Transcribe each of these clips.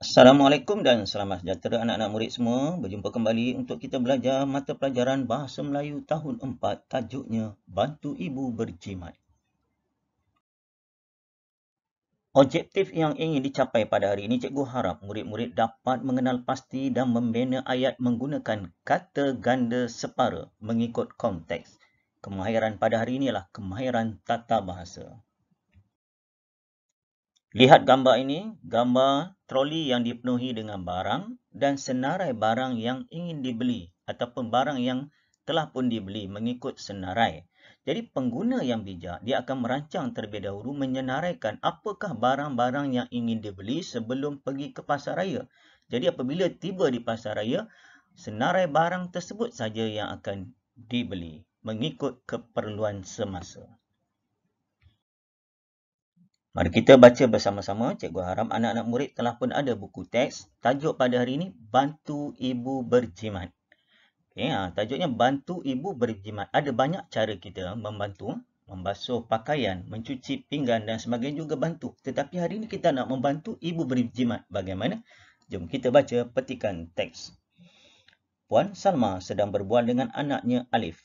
Assalamualaikum dan selamat sejahtera anak-anak murid semua. Berjumpa kembali untuk kita belajar mata pelajaran Bahasa Melayu tahun 4. Tajuknya Bantu Ibu Berjimat. Objektif yang ingin dicapai pada hari ini, cikgu harap murid-murid dapat mengenal pasti dan membina ayat menggunakan kata ganda separa mengikut konteks. Kemahiran pada hari ini ialah kemahiran tata bahasa. Lihat gambar ini, gambar troli yang dipenuhi dengan barang dan senarai barang yang ingin dibeli ataupun barang yang telah pun dibeli mengikut senarai. Jadi pengguna yang bijak, dia akan merancang terlebih dahulu menyenaraikan apakah barang-barang yang ingin dibeli sebelum pergi ke pasar raya. Jadi apabila tiba di pasar raya, senarai barang tersebut saja yang akan dibeli mengikut keperluan semasa. Mari kita baca bersama-sama. Cikgu harap anak-anak murid telah pun ada buku teks. Tajuk pada hari ini, Bantu Ibu Berjimat. Okay, tajuknya Bantu Ibu Berjimat. Ada banyak cara kita membantu, membasuh pakaian, mencuci pinggan dan sebagainya juga bantu. Tetapi hari ini kita nak membantu ibu berjimat. Bagaimana? Jom kita baca petikan teks. Puan Salma sedang berbual dengan anaknya Alif.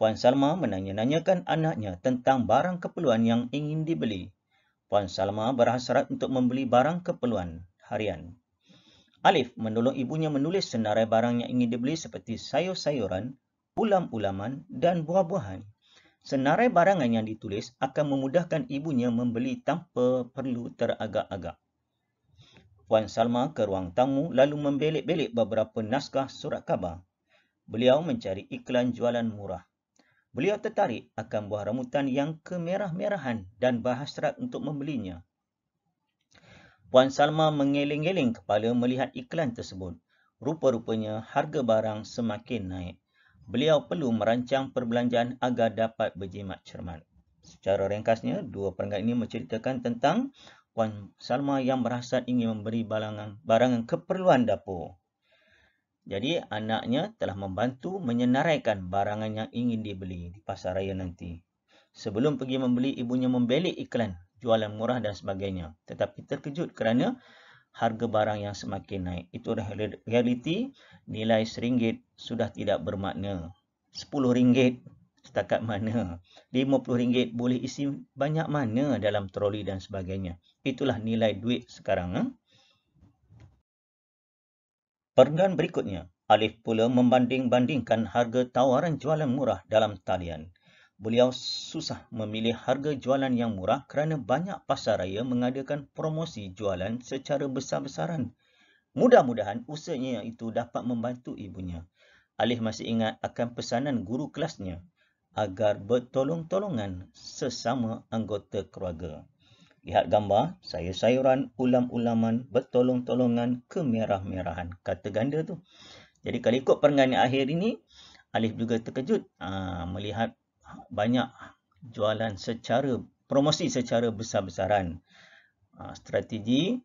Puan Salma menanya-nanyakan anaknya tentang barang keperluan yang ingin dibeli. Puan Salma berhasrat untuk membeli barang keperluan harian. Alif menolong ibunya menulis senarai barang yang ingin dibeli seperti sayur-sayuran, ulam-ulaman dan buah-buahan. Senarai barangan yang ditulis akan memudahkan ibunya membeli tanpa perlu teragak-agak. Puan Salma ke ruang tamu lalu membelik-belik beberapa naskah surat khabar. Beliau mencari iklan jualan murah. Beliau tertarik akan buah rambutan yang kemerah-merahan dan berhasrat untuk membelinya. Puan Salma mengeleng-geleng kepala melihat iklan tersebut. Rupa-rupanya harga barang semakin naik. Beliau perlu merancang perbelanjaan agar dapat berjimat cermat. Secara ringkasnya, dua perenggan ini menceritakan tentang Puan Salma yang berhasrat ingin memberi barangan keperluan dapur. Jadi, anaknya telah membantu menyenaraikan barangan yang ingin dibeli di pasar raya nanti. Sebelum pergi membeli, ibunya membelik iklan jualan murah dan sebagainya. Tetapi terkejut kerana harga barang yang semakin naik. Itu adalah realiti, nilai RM1 sudah tidak bermakna. RM10 setakat mana? RM50 boleh isi banyak mana dalam troli dan sebagainya. Itulah nilai duit sekarang. Perenggan berikutnya, Alif pula membanding-bandingkan harga tawaran jualan murah dalam talian. Beliau susah memilih harga jualan yang murah kerana banyak pasar raya mengadakan promosi jualan secara besar-besaran. Mudah-mudahan usahanya itu dapat membantu ibunya. Alif masih ingat akan pesanan guru kelasnya agar bertolong-tolongan sesama anggota keluarga. Lihat gambar, sayur-sayuran, ulam-ulaman, bertolong-tolongan, kemerah-merahan. Kata ganda tu. Jadi kalau ikut perenggan yang akhir ini, Alif juga terkejut melihat banyak jualan secara promosi secara besar-besaran. Strategi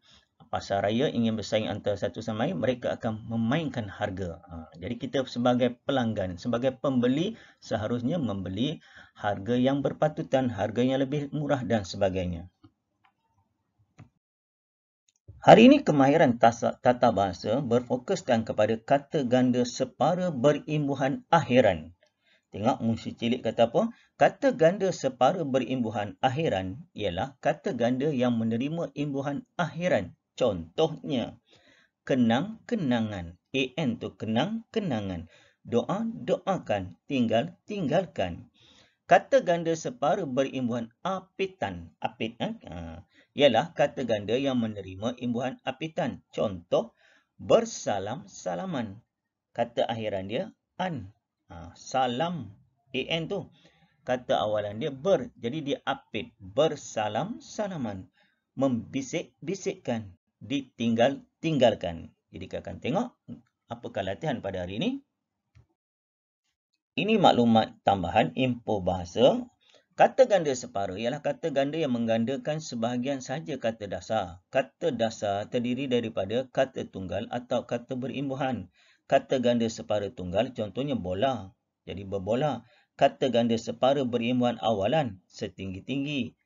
pasar raya ingin bersaing antara satu sama lain, mereka akan memainkan harga. Jadi kita sebagai pelanggan, sebagai pembeli seharusnya membeli harga yang berpatutan, harga yang lebih murah dan sebagainya. Hari ini kemahiran tata bahasa berfokuskan kepada kata ganda separa berimbuhan akhiran. Tengok musi cilik kata apa? Kata ganda separa berimbuhan akhiran ialah kata ganda yang menerima imbuhan akhiran. Contohnya, kenang-kenangan. AN tu kenang-kenangan. Doa-doakan. Tinggal-tinggalkan. Kata ganda separa berimbuhan apitan. Apitan ialah kata ganda yang menerima imbuhan apitan. Contoh, bersalam-salaman. Kata akhiran dia an. Salam. AN tu. Kata awalan dia ber. Jadi dia apit. Bersalam-salaman. Membisik-bisikkan. Ditinggal-tinggalkan. Jadi kita akan tengok apakah latihan pada hari ini. Ini maklumat tambahan info bahasa. Kata ganda separa ialah kata ganda yang menggandakan sebahagian sahaja kata dasar. Kata dasar terdiri daripada kata tunggal atau kata berimbuhan. Kata ganda separa tunggal contohnya bola. Jadi berbola. Kata ganda separa berimbuhan awalan setinggi-tinggi.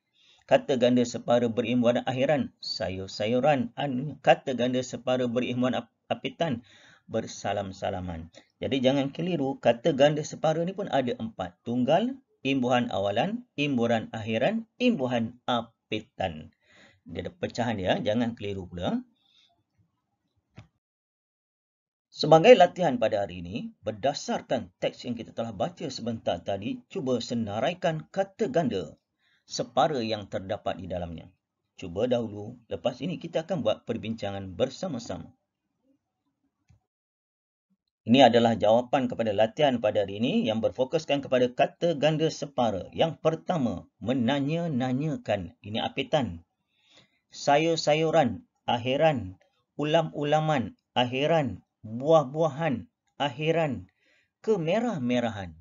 Kata ganda separa berimbuan akhiran, sayur-sayuran. Kata ganda separa berimbuan apitan, bersalam-salaman. Jadi jangan keliru, kata ganda separa ni pun ada 4. Tunggal, imbuhan awalan, imbuhan akhiran, imbuhan apitan. Dia ada pecahan dia, jangan keliru pula. Sebagai latihan pada hari ini, berdasarkan teks yang kita telah baca sebentar tadi, cuba senaraikan kata ganda separa yang terdapat di dalamnya. Cuba dahulu, lepas ini kita akan buat perbincangan bersama-sama. Ini adalah jawapan kepada latihan pada hari ini yang berfokuskan kepada kata ganda separa. Yang pertama, menanya-nanyakan. Ini apitan. Sayur-sayuran, akhiran. Ulam-ulaman, akhiran. Buah-buahan, akhiran. Kemerah-merahan,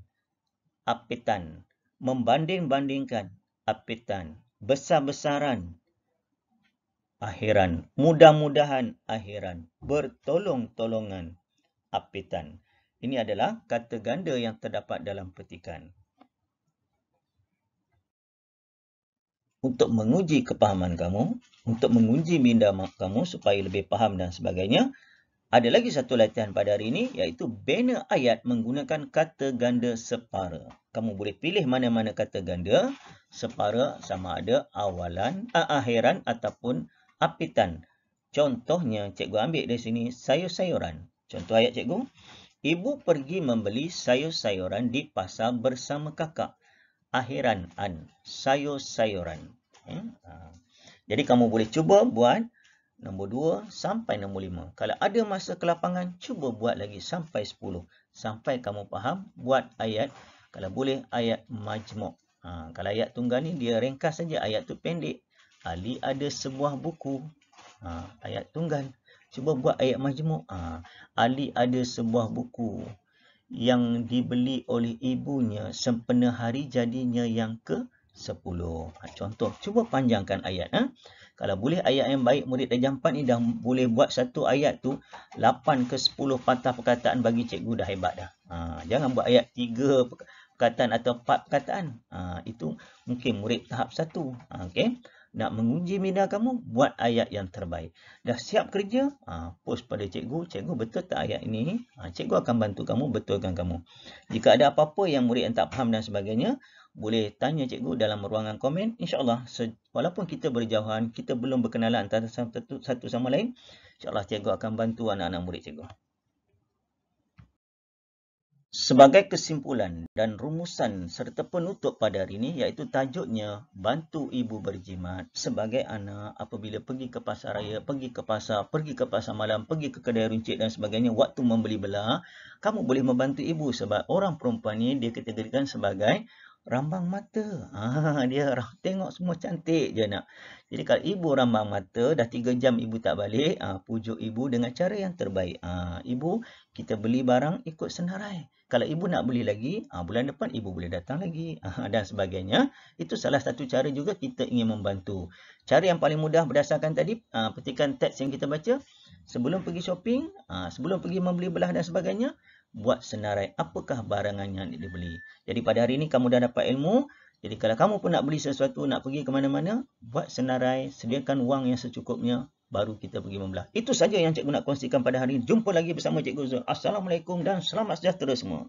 apitan. Membanding-bandingkan, apitan. Besar-besaran, akhiran. Mudah-mudahan, akhiran. Bertolong-tolongan, apitan. Ini adalah kata ganda yang terdapat dalam petikan. Untuk menguji kepahaman kamu, untuk menguji minda kamu supaya lebih faham dan sebagainya, ada lagi satu latihan pada hari ini, iaitu bina ayat menggunakan kata ganda separa. Kamu boleh pilih mana-mana kata ganda separa, sama ada awalan, akhiran ataupun apitan. Contohnya, cikgu ambil dari sini sayur-sayuran. Contoh ayat cikgu. Ibu pergi membeli sayur-sayuran di pasar bersama kakak. Akhiran, sayur-sayuran. Jadi kamu boleh cuba buat nombor 2 sampai nombor 5. Kalau ada masa kelapangan, cuba buat lagi sampai 10. Sampai kamu faham, buat ayat. Kalau boleh, ayat majmuk. Kalau ayat tunggal ni, dia ringkas saja. Ayat tu pendek. Ali ada sebuah buku. Ayat tunggal. Cuba buat ayat majmuk. Ali ada sebuah buku yang dibeli oleh ibunya sempena hari jadinya yang ke-10. Contoh, cuba panjangkan ayat. Kalau boleh ayat yang baik, murid darjah 4 ni dah boleh buat satu ayat tu 8 ke 10 patah perkataan, bagi cikgu dah hebat dah. Jangan buat ayat 3 perkataan atau 4 perkataan. Itu mungkin murid tahap 1. Okey. Nak menguji minda kamu, buat ayat yang terbaik. Dah siap kerja, post pada cikgu. Cikgu, betul tak ayat ini? Cikgu akan bantu kamu, betulkan kamu. Jika ada apa-apa yang murid yang tak faham dan sebagainya, boleh tanya cikgu dalam ruangan komen. InsyaAllah, walaupun kita berjauhan, kita belum berkenalan antara satu sama lain, InsyaAllah cikgu akan bantu anak-anak murid cikgu. Sebagai kesimpulan dan rumusan serta penutup pada hari ini, iaitu tajuknya bantu ibu berjimat. Sebagai anak, apabila pergi ke pasar raya, pergi ke pasar malam, pergi ke kedai runcit dan sebagainya, waktu membeli belah, kamu boleh membantu ibu sebab orang perempuan ni dia kategorikan sebagai rambang mata. Dia tengok semua cantik je nak. Jadi kalau ibu rambang mata, dah 3 jam ibu tak balik, pujuk ibu dengan cara yang terbaik. Ibu, kita beli barang ikut senarai. Kalau ibu nak beli lagi, bulan depan ibu boleh datang lagi dan sebagainya. Itu salah satu cara juga kita ingin membantu. Cara yang paling mudah berdasarkan tadi, petikan teks yang kita baca, sebelum pergi shopping, sebelum pergi membeli belah dan sebagainya, buat senarai apakah barangan yang dibeli. Jadi pada hari ini kamu dah dapat ilmu. Jadi kalau kamu pun nak beli sesuatu, nak pergi ke mana-mana, buat senarai, sediakan wang yang secukupnya, baru kita pergi membelah. Itu saja yang cikgu nak kongsikan pada hari ini. Jumpa lagi bersama Cikgu Zul. Assalamualaikum dan selamat sejahtera semua.